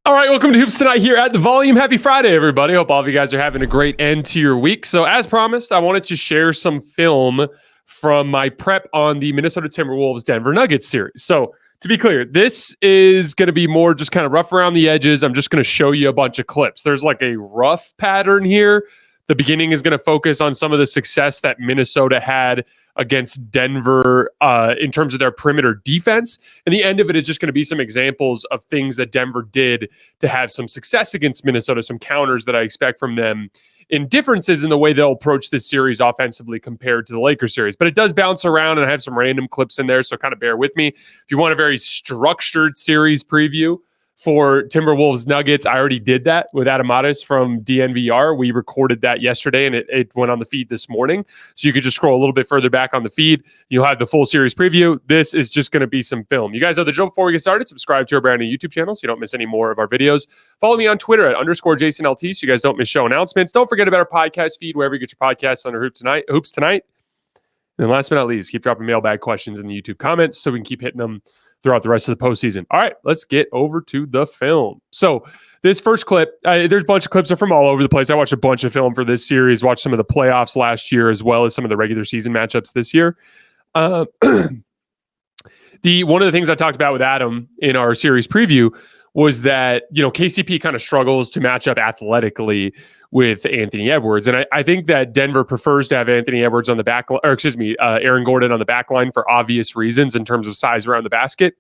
All right, welcome to Hoops Tonight here at The Volume. Happy Friday, everybody. Hope all of you guys are having a great end to your week. So as promised, I wanted to share some film from my prep on the Minnesota Timberwolves Denver Nuggets series. So to be clear, this is going to be more just kind of rough around the edges. I'm just going to show you a bunch of clips. There's like a rough pattern here. The beginning is going to focus on some of the success that Minnesota had against Denver in terms of their perimeter defense. And the end of it is just going to be some examples of things that Denver did to have some success against Minnesota, some counters that I expect from them in differences in the way they'll approach this series offensively compared to the Lakers series. But it does bounce around, and I have some random clips in there, so kind of bear with me. If you want a very structured series preview for Timberwolves-Nuggets, I already did that with Adam Mattis from DNVR. We recorded that yesterday, and it went on the feed this morning. So you could just scroll a little bit further back on the feed. You'll have the full series preview. This is just going to be some film. You guys know the drill. Before we get started, subscribe to our brand new YouTube channel so you don't miss any more of our videos. Follow me on Twitter at _JasonLT so you guys don't miss show announcements. Don't forget about our podcast feed, wherever you get your podcasts under Hoops Tonight. And then last but not least, keep dropping mailbag questions in the YouTube comments so we can keep hitting them throughout the rest of the postseason. All right, let's get over to the film. So this first clip, there's a bunch of clips are from all over the place. I watched a bunch of film for this series, watched some of the playoffs last year, as well as some of the regular season matchups this year. One of the things I talked about with Adam in our series preview was that, KCP kind of struggles to match up athletically with Anthony Edwards. And I think that Denver prefers to have Anthony Edwards on the back, Aaron Gordon on the back line for obvious reasons in terms of size around the basket.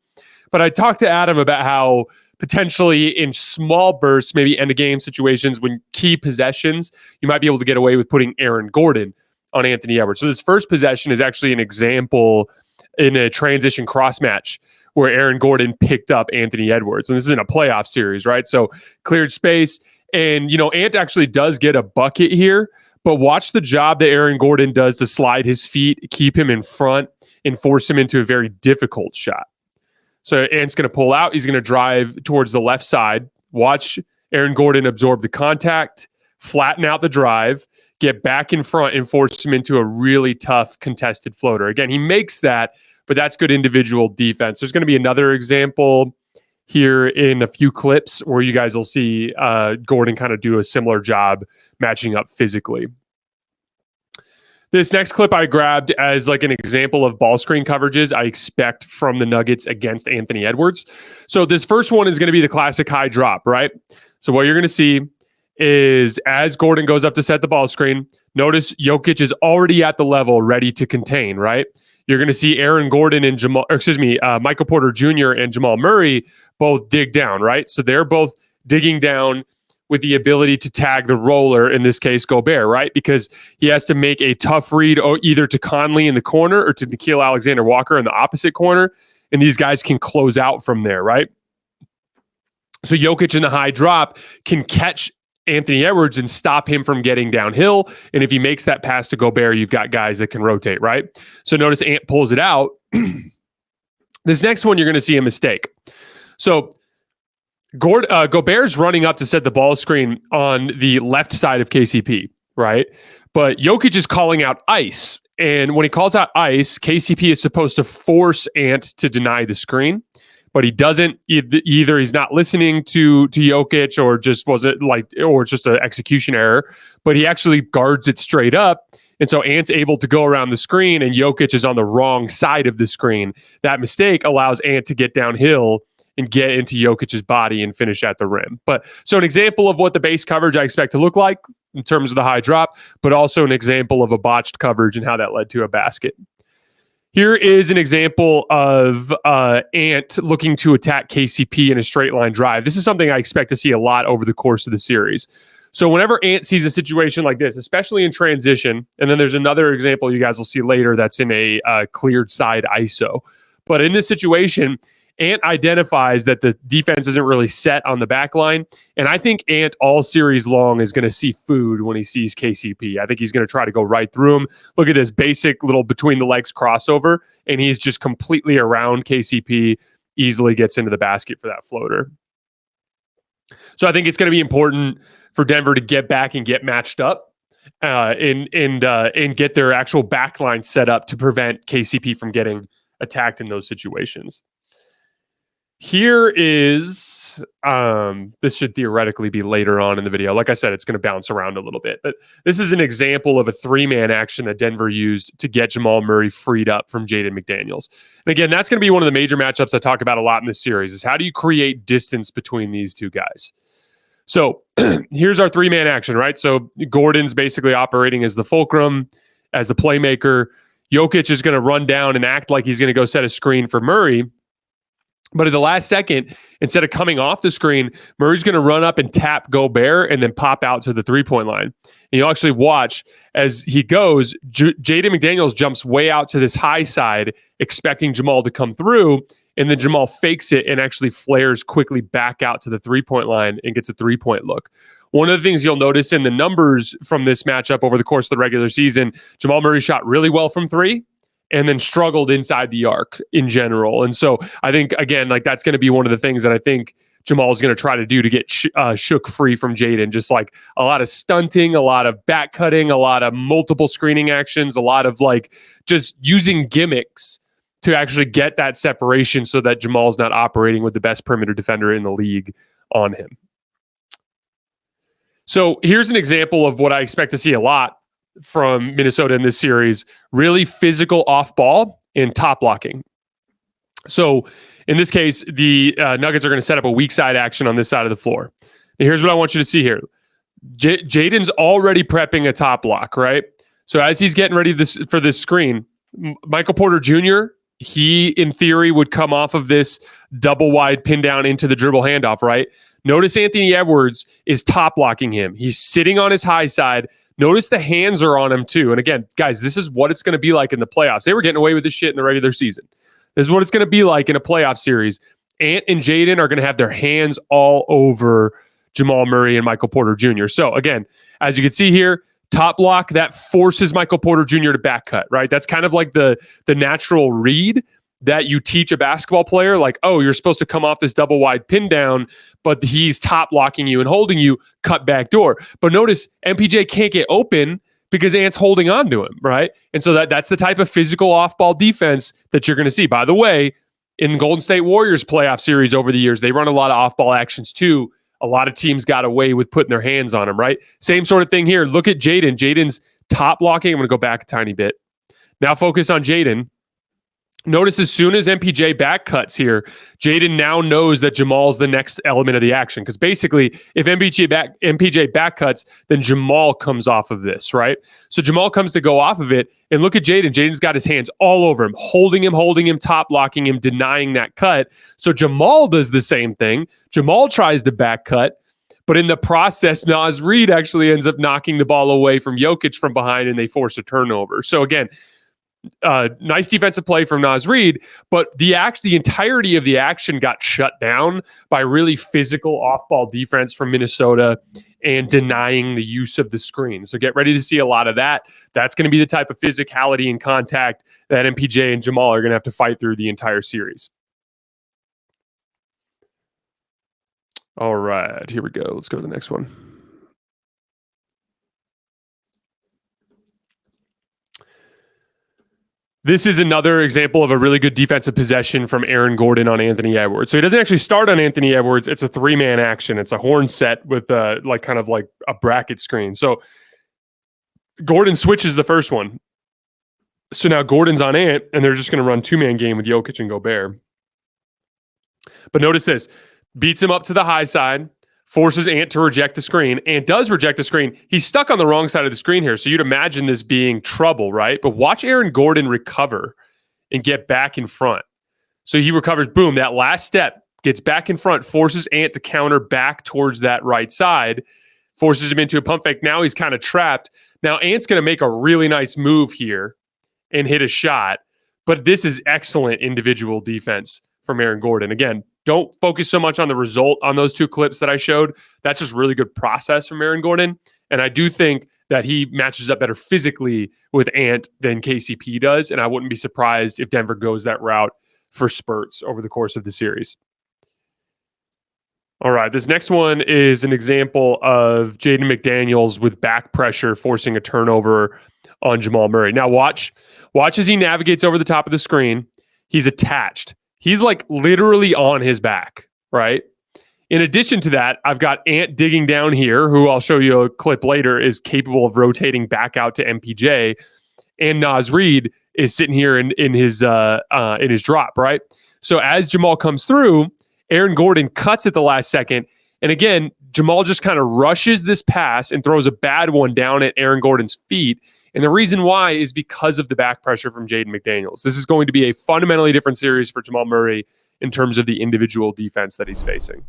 But I talked to Adam about how potentially in small bursts, maybe end of game situations, when key possessions, you might be able to get away with putting Aaron Gordon on Anthony Edwards. So this first possession is actually an example in a transition cross match where Aaron Gordon picked up Anthony Edwards. And this is in a playoff series, right? So cleared space. And, Ant actually does get a bucket here, but watch the job that Aaron Gordon does to slide his feet, keep him in front, and force him into a very difficult shot. So Ant's going to pull out. He's going to drive towards the left side. Watch Aaron Gordon absorb the contact, flatten out the drive, get back in front, and force him into a really tough contested floater. Again, he makes that, but that's good individual defense. There's going to be another example here in a few clips where you guys will see Gordon kind of do a similar job matching up physically. This next clip I grabbed as like an example of ball screen coverages I expect from the Nuggets against Anthony Edwards. So this first one is going to be the classic high drop, right? So what you're going to see is as Gordon goes up to set the ball screen, notice Jokic is already at the level ready to contain, right? You're going to see Aaron Gordon and Michael Porter Jr. and Jamal Murray both dig down, right? So they're both digging down with the ability to tag the roller, in this case, Gobert, right? Because he has to make a tough read either to Conley in the corner or to Nickeil Alexander-Walker in the opposite corner, and these guys can close out from there, right? So Jokic in the high drop can catch Anthony Edwards and stop him from getting downhill. And if he makes that pass to Gobert, you've got guys that can rotate, right? So notice Ant pulls it out. This next one, you're going to see a mistake. So Gobert's running up to set the ball screen on the left side of KCP, right? But Jokic is calling out ice. And when he calls out ice, KCP is supposed to force Ant to deny the screen. But he doesn't. Either he's not listening to Jokic, or just or it's just an execution error. But he actually guards it straight up, and so Ant's able to go around the screen, and Jokic is on the wrong side of the screen. That mistake allows Ant to get downhill and get into Jokic's body and finish at the rim. But so an example of what the base coverage I expect to look like in terms of the high drop, but also an example of a botched coverage and how that led to a basket. Here is an example of Ant looking to attack KCP in a straight line drive. This is something I expect to see a lot over the course of the series. So whenever Ant sees a situation like this, especially in transition, and then there's another example you guys will see later that's in a cleared side ISO. But in this situation, Ant identifies that the defense isn't really set on the back line. And I think Ant all series long is going to see food when he sees KCP. I think he's going to try to go right through him. Look at this basic little between the legs crossover, and he's just completely around KCP, easily gets into the basket for that floater. So I think it's going to be important for Denver to get back and get matched up and get their actual backline set up to prevent KCP from getting attacked in those situations. Here is This should theoretically be later on in the video. Like I said, it's going to bounce around a little bit. But this is an example of a 3-man action that Denver used to get Jamal Murray freed up from Jaden McDaniels. And again, that's going to be one of the major matchups I talk about a lot in this series, is how do you create distance between these two guys? So here's our 3-man action, right? So Gordon's basically operating as the fulcrum, as the playmaker. Jokic is going to run down and act like he's going to go set a screen for Murray. But at the last second, instead of coming off the screen, Murray's going to run up and tap Gobert and then pop out to the 3-point line. And you'll actually watch as he goes, Jaden McDaniels jumps way out to this high side, expecting Jamal to come through. And then Jamal fakes it and actually flares quickly back out to the 3-point line and gets a 3-point look. One of the things you'll notice in the numbers from this matchup over the course of the regular season, Jamal Murray shot really well from 3 and then struggled inside the arc in general. And so I think, again, like that's going to be one of the things that I think Jamal is going to try to do to get shook free from Jaden. Just like a lot of stunting, a lot of back cutting, a lot of multiple screening actions, a lot of like just using gimmicks to actually get that separation so that Jamal's not operating with the best perimeter defender in the league on him. So here's an example of what I expect to see a lot from Minnesota in this series: really physical off ball and top blocking. So in this case, the Nuggets are going to set up a weak side action on this side of the floor. And here's what I want you to see here. Jaden's already prepping a top block, right? So as he's getting ready for this screen, Michael Porter Jr., he, in theory, would come off of this double wide pin down into the dribble handoff, right? Notice Anthony Edwards is top blocking him. He's sitting on his high side. Notice the hands are on him too. And again, guys, this is what it's going to be like in the playoffs. They were getting away with this shit in the regular season. This is what it's going to be like in a playoff series. Ant and Jaden are going to have their hands all over Jamal Murray and Michael Porter Jr. So again, as you can see here, top block, that forces Michael Porter Jr. to back cut, right? That's kind of like the natural read that you teach a basketball player, like, oh, you're supposed to come off this double wide pin down, but he's top blocking you and holding you, cut back door. But notice MPJ can't get open because Ant's holding on to him, right? And so that's the type of physical off-ball defense that you're going to see. By the way, in the Golden State Warriors playoff series over the years, they run a lot of off-ball actions too. A lot of teams got away with putting their hands on him, right? Same sort of thing here. Look at Jaden. Jaden's top blocking. I'm going to go back a tiny bit. Now focus on Jaden. Notice as soon as MPJ back cuts here, Jaden now knows that Jamal's the next element of the action. Because basically, if MPJ back cuts, then Jamal comes off of this, right? So Jamal comes to go off of it, and look at Jaden. Jaden's got his hands all over him, holding him, top blocking him, denying that cut. So Jamal does the same thing. Jamal tries to back cut, but in the process, Naz Reid actually ends up knocking the ball away from Jokic from behind, and they force a turnover. So again, nice defensive play from Naz Reid, but the entirety of the action got shut down by really physical off-ball defense from Minnesota and denying the use of the screen. So get ready to see a lot of that. That's going to be the type of physicality and contact that MPJ and Jamal are going to have to fight through the entire series. All right, here we go. Let's go to the next one. This is another example of a really good defensive possession from Aaron Gordon on Anthony Edwards. So he doesn't actually start on Anthony Edwards. It's a 3-man action. It's a horn set with kind of like a bracket screen. So Gordon switches the first one. So now Gordon's on Ant, and they're just going to run 2-man game with Jokic and Gobert. But notice this. Beats him up to the high side, forces Ant to reject the screen. Ant does reject the screen. He's stuck on the wrong side of the screen here, so you'd imagine this being trouble, right? But watch Aaron Gordon recover and get back in front. So he recovers, boom, that last step, gets back in front, forces Ant to counter back towards that right side, forces him into a pump fake. Now he's kind of trapped. Now Ant's going to make a really nice move here and hit a shot, but this is excellent individual defense from Aaron Gordon. Again, don't focus so much on the result on those two clips that I showed. That's just really good process from Aaron Gordon. And I do think that he matches up better physically with Ant than KCP does. And I wouldn't be surprised if Denver goes that route for spurts over the course of the series. All right, this next one is an example of Jaden McDaniels with back pressure forcing a turnover on Jamal Murray. Now watch as he navigates over the top of the screen. He's attached. He's like literally on his back, right? In addition to that, I've got Ant digging down here, who I'll show you a clip later, is capable of rotating back out to MPJ, and Naz Reid is sitting here in his drop, right? So as Jamal comes through, Aaron Gordon cuts at the last second, and again, Jamal just kind of rushes this pass and throws a bad one down at Aaron Gordon's feet. And the reason why is because of the back pressure from Jaden McDaniels. This is going to be a fundamentally different series for Jamal Murray in terms of the individual defense that he's facing.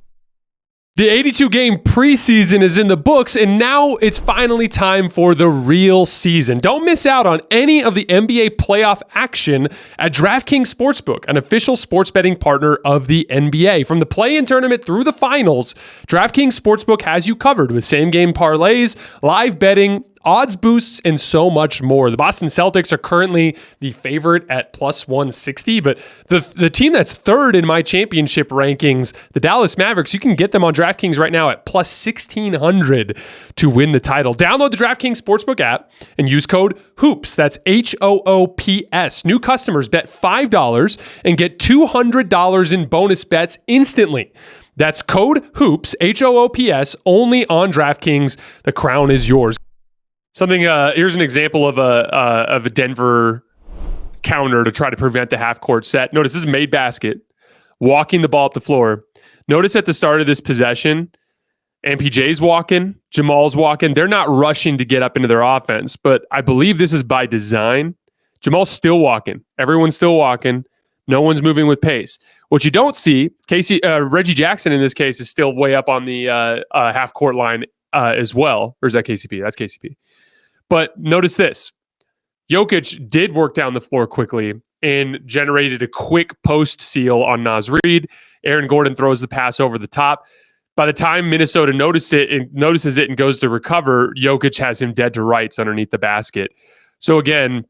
The 82-game preseason is in the books, and now it's finally time for the real season. Don't miss out on any of the NBA playoff action at DraftKings Sportsbook, an official sports betting partner of the NBA. From the play-in tournament through the finals, DraftKings Sportsbook has you covered with same-game parlays, live betting, odds boosts, and so much more. The Boston Celtics are currently the favorite at plus 160, but the team that's third in my championship rankings, the Dallas Mavericks, you can get them on DraftKings right now at plus 1,600 to win the title. Download the DraftKings Sportsbook app and use code HOOPS. That's HOOPS. New customers bet $5 and get $200 in bonus bets instantly. That's code HOOPS, HOOPS, only on DraftKings. The crown is yours. Here's an example of a Denver counter to try to prevent the half court set. Notice this is made basket, walking the ball up the floor. Notice at the start of this possession, MPJ's walking, Jamal's walking. They're not rushing to get up into their offense, but I believe this is by design. Jamal's still walking. Everyone's still walking. No one's moving with pace. What you don't see, Reggie Jackson in this case is still way up on the half court line as well. Or is that KCP? That's KCP. But notice this. Jokic did work down the floor quickly and generated a quick post seal on Naz Reid. Aaron Gordon throws the pass over the top. By the time Minnesota notices it and goes to recover, Jokic has him dead to rights underneath the basket. So again,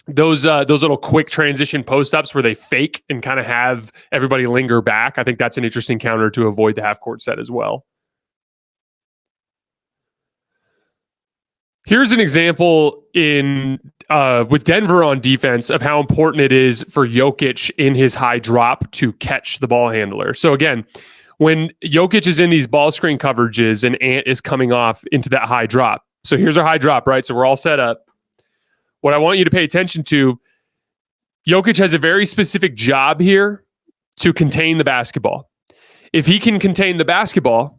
those little quick transition post-ups where they fake and kind of have everybody linger back, I think that's an interesting counter to avoid the half-court set as well. Here's an example with Denver on defense of how important it is for Jokic in his high drop to catch the ball handler. So again, when Jokic is in these ball screen coverages and Ant is coming off into that high drop. So here's our high drop, right? So we're all set up. What I want you to pay attention to, Jokic has a very specific job here to contain the basketball. If he can contain the basketball,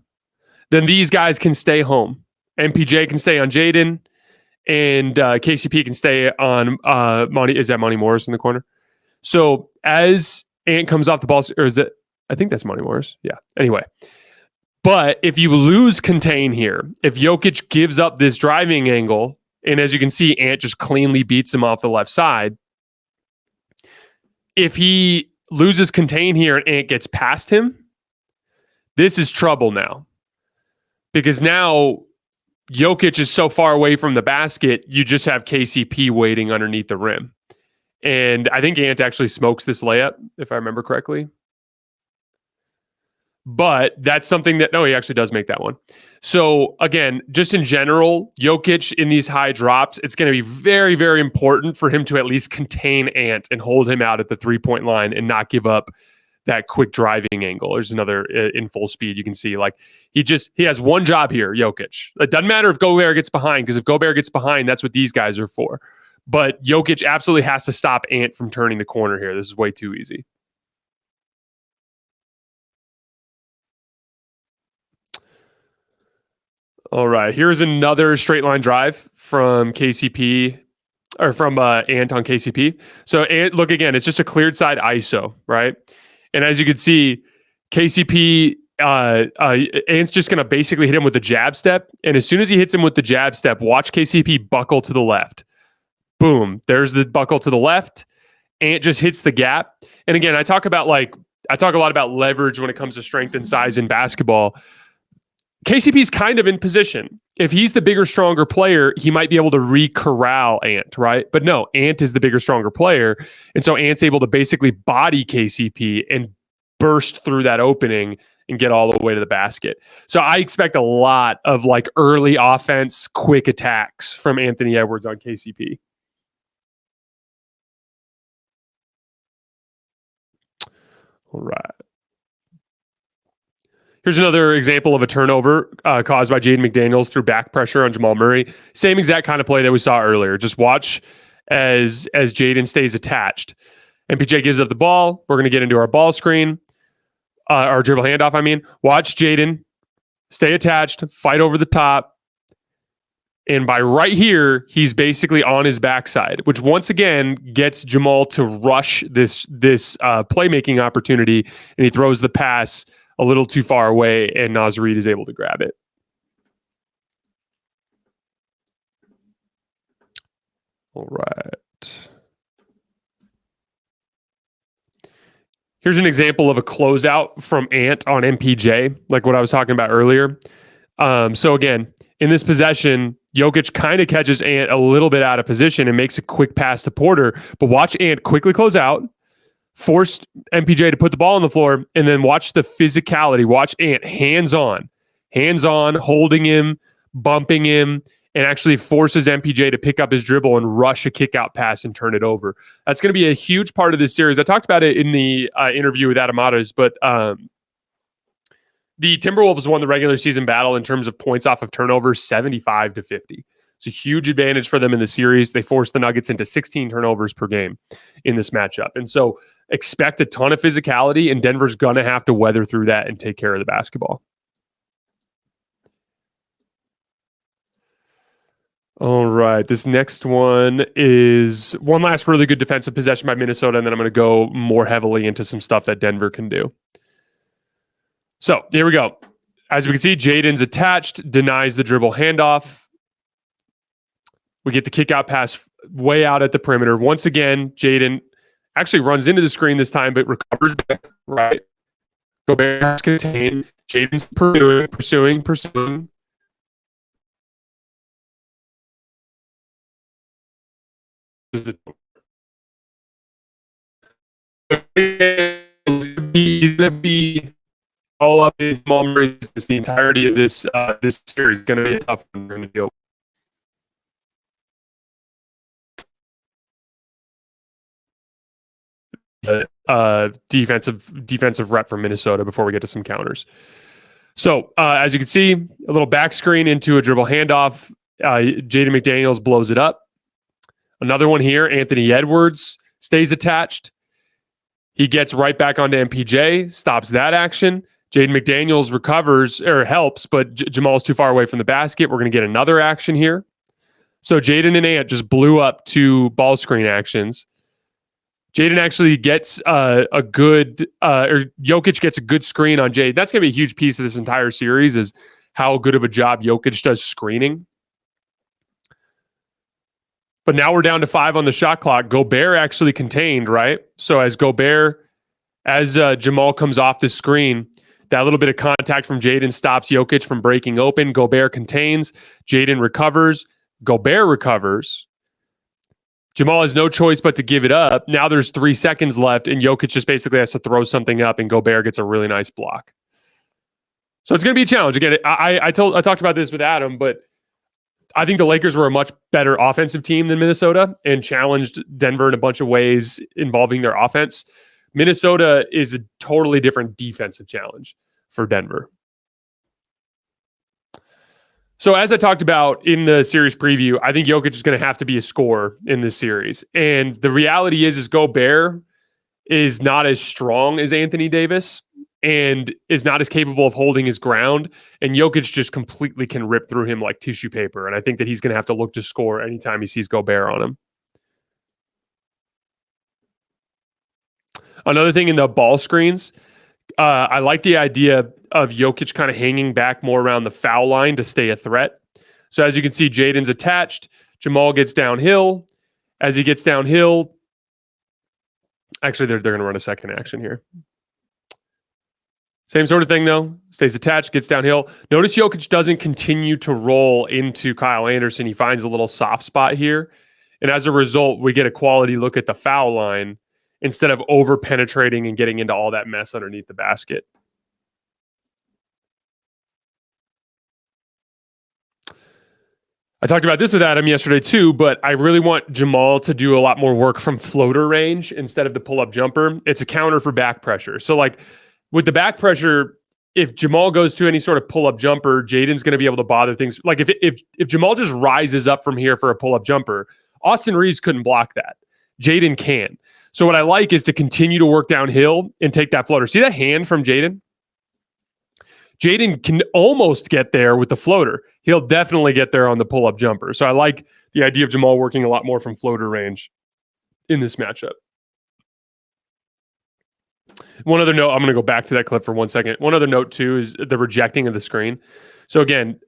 then these guys can stay home. MPJ can stay on Jaden, and KCP can stay on Monty. Is that Monty Morris in the corner? So as Ant comes off the ball, or is it? I think that's Monty Morris. Yeah. Anyway, but if you lose contain here, if Jokic gives up this driving angle, and as you can see, Ant just cleanly beats him off the left side. If he loses contain here and Ant gets past him, this is trouble now, because now Jokic is so far away from the basket, you just have KCP waiting underneath the rim. And I think Ant actually smokes this layup, if I remember correctly. But that's something that, no, he actually does make that one. So again, just in general, Jokic in these high drops, it's going to be very, very important for him to at least contain Ant and hold him out at the 3-point line and not give up that quick driving angle. There's another in full speed. You can see like he has one job here, Jokic. It doesn't matter if Gobert gets behind, because if Gobert gets behind, that's what these guys are for. But Jokic absolutely has to stop Ant from turning the corner here. This is way too easy. All right, here's another straight line drive from KCP, or from Ant on KCP. So Ant, look again, it's just a cleared side ISO, right? And as you can see, KCP, Ant's just going to basically hit him with the jab step. And as soon as he hits him with the jab step, watch KCP buckle to the left. Boom, there's the buckle to the left. Ant just hits the gap. And again, I talk a lot about leverage when it comes to strength and size in basketball. KCP's kind of in position. If he's the bigger, stronger player, he might be able to re-corral Ant, right? But no, Ant is the bigger, stronger player. And so Ant's able to basically body KCP and burst through that opening and get all the way to the basket. So I expect a lot of like early offense, quick attacks from Anthony Edwards on KCP. All right. Here's another example of a turnover caused by Jaden McDaniels through back pressure on Jamal Murray. Same exact kind of play that we saw earlier. Just watch as Jaden stays attached. MPJ gives up the ball. We're going to get into our ball screen, our dribble handoff, I mean. Watch Jaden stay attached, fight over the top. And by right here, he's basically on his backside, which once again gets Jamal to rush this playmaking opportunity, and he throws the pass a little too far away, and Naz Reid is able to grab it. All right. Here's an example of a closeout from Ant on MPJ, like what I was talking about earlier. So again, in this possession, Jokic kind of catches Ant a little bit out of position and makes a quick pass to Porter. But watch Ant quickly close out, force MPJ to put the ball on the floor, and then watch the physicality. Watch Ant hands-on, holding him, bumping him, and actually forces MPJ to pick up his dribble and rush a kick-out pass and turn it over. That's going to be a huge part of this series. I talked about it in the interview with Adam Matas, but the Timberwolves won the regular season battle in terms of points off of turnovers, 75-50. It's a huge advantage for them in the series. They forced the Nuggets into 16 turnovers per game in this matchup. And so expect a ton of physicality, and Denver's going to have to weather through that and take care of the basketball. All right, this next one is one last really good defensive possession by Minnesota, and then I'm going to go more heavily into some stuff that Denver can do. So here we go. As we can see, Jaden's attached, denies the dribble handoff. We get the kick out pass way out at the perimeter. Once again, Jaden actually runs into the screen this time, but recovers back, right? Gobert's contained. Jaden's pursuing. He's going to be all up in Jamal Murray. The entirety of this series is going to be a tough one to deal with. Defensive rep from Minnesota before we get to some counters. So as you can see, a little back screen into a dribble handoff. Jaden McDaniels blows it up. Another one here, Anthony Edwards stays attached. He gets right back onto MPJ, stops that action. Jaden McDaniels recovers or helps, but Jamal's too far away from the basket. We're going to get another action here. So Jaden and Ant just blew up two ball screen actions. Jaden actually gets or Jokic gets a good screen on Jaden. That's going to be a huge piece of this entire series is how good of a job Jokic does screening. But now we're down to 5 on the shot clock. Gobert actually contained, right? So as Jamal comes off the screen, that little bit of contact from Jaden stops Jokic from breaking open. Gobert contains. Jaden recovers. Gobert recovers. Jamal has no choice but to give it up. Now there's 3 seconds left, and Jokic just basically has to throw something up, and Gobert gets a really nice block. So it's going to be a challenge. Again, I talked about this with Adam, but I think the Lakers were a much better offensive team than Minnesota and challenged Denver in a bunch of ways involving their offense. Minnesota is a totally different defensive challenge for Denver. So as I talked about in the series preview, I think Jokic is going to have to be a scorer in this series. And the reality is Gobert is not as strong as Anthony Davis and is not as capable of holding his ground. And Jokic just completely can rip through him like tissue paper. And I think that he's going to have to look to score anytime he sees Gobert on him. Another thing in the ball screens, I like the idea of Jokic kind of hanging back more around the foul line to stay a threat. So as you can see, Jaden's attached. Jamal gets downhill. As he gets downhill, actually, they're going to run a second action here. Same sort of thing, though. Stays attached, gets downhill. Notice Jokic doesn't continue to roll into Kyle Anderson. He finds a little soft spot here. And as a result, we get a quality look at the foul line instead of over-penetrating and getting into all that mess underneath the basket. I talked about this with Adam yesterday too, but I really want Jamal to do a lot more work from floater range instead of the pull-up jumper. It's a counter for back pressure. So like with the back pressure, if Jamal goes to any sort of pull-up jumper, Jaden's going to be able to bother things. Like if Jamal just rises up from here for a pull-up jumper, Austin Reeves couldn't block that. Jaden can. So what I like is to continue to work downhill and take that floater. See that hand from Jaden? Jaden can almost get there with the floater. He'll definitely get there on the pull-up jumper. So I like the idea of Jamal working a lot more from floater range in this matchup. One other note, I'm going to go back to that clip for 1 second. One other note, too, is the rejecting of the screen. So, again,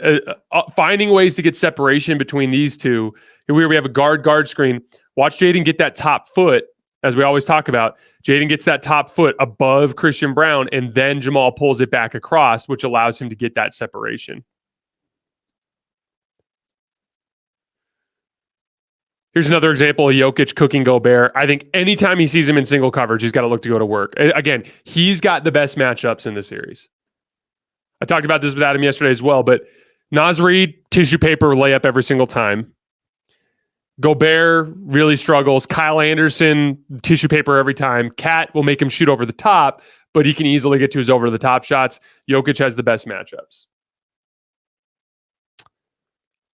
finding ways to get separation between these two. Here we have a guard screen. Watch Jaden get that top foot, as we always talk about. Jaden gets that top foot above Christian Braun, and then Jamal pulls it back across, which allows him to get that separation. Here's another example of Jokic cooking Gobert. I think anytime he sees him in single coverage, he's got to look to go to work. Again, he's got the best matchups in the series. I talked about this with Adam yesterday as well, but Naz Reid, tissue paper layup every single time. Gobert really struggles. Kyle Anderson, tissue paper every time. Cat will make him shoot over the top, but he can easily get to his over-the-top shots. Jokic has the best matchups.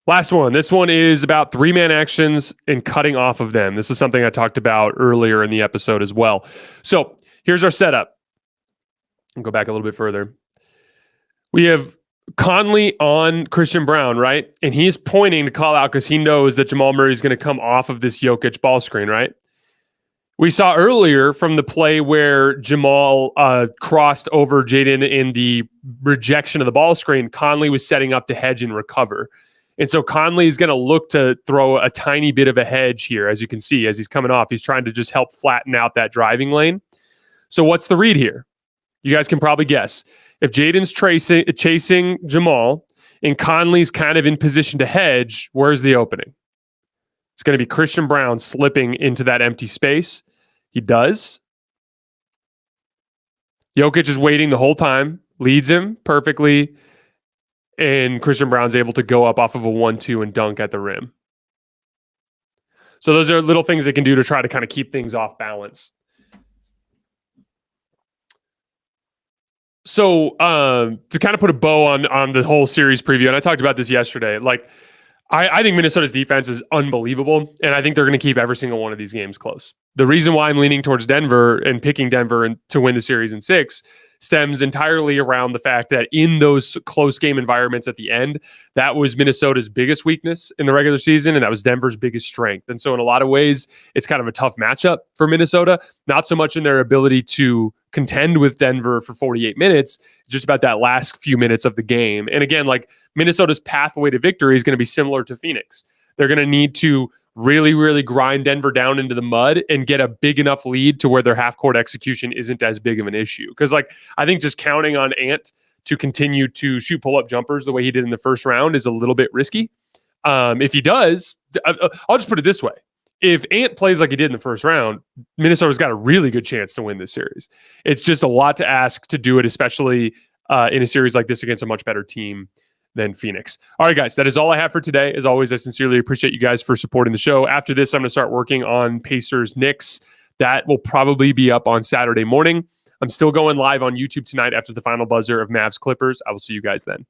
Last one. This one is about three-man actions and cutting off of them. This is something I talked about earlier in the episode as well. So here's our setup. I'll go back a little bit further. We have Conley on Christian Braun, right? And he's pointing to call out because he knows that Jamal Murray is going to come off of this Jokic ball screen, right? We saw earlier from the play where Jamal crossed over Jaden in the rejection of the ball screen, Conley was setting up to hedge and recover. And so Conley is going to look to throw a tiny bit of a hedge here, as you can see, as he's coming off. He's trying to just help flatten out that driving lane. So what's the read here? You guys can probably guess. If Jaden's chasing Jamal and Conley's kind of in position to hedge, where's the opening? It's going to be Christian Braun slipping into that empty space. He does. Jokic is waiting the whole time, leads him perfectly, and Christian Braun's able to go up off of a 1-2 and dunk at the rim. So those are little things they can do to try to kind of keep things off balance. So to kind of put a bow on the whole series preview, and I talked about this yesterday, like I think Minnesota's defense is unbelievable, and I think they're going to keep every single one of these games close. The reason why I'm leaning towards Denver and picking Denver to win the series in 6 stems entirely around the fact that in those close game environments at the end, that was Minnesota's biggest weakness in the regular season, and that was Denver's biggest strength. And so in a lot of ways, it's kind of a tough matchup for Minnesota, not so much in their ability to contend with Denver for 48 minutes, just about that last few minutes of the game. And again, like Minnesota's pathway to victory is going to be similar to Phoenix. They're going to need to really, really grind Denver down into the mud and get a big enough lead to where their half-court execution isn't as big of an issue. Because, like, I think just counting on Ant to continue to shoot pull-up jumpers the way he did in the first round is a little bit risky. If he does, I'll just put it this way. If Ant plays like he did in the first round, Minnesota's got a really good chance to win this series. It's just a lot to ask to do it, especially in a series like this against a much better team than Phoenix. All right, guys, that is all I have for today. As always, I sincerely appreciate you guys for supporting the show. After this, I'm going to start working on Pacers-Knicks. That will probably be up on Saturday morning. I'm still going live on YouTube tonight after the final buzzer of Mavs-Clippers. I will see you guys then.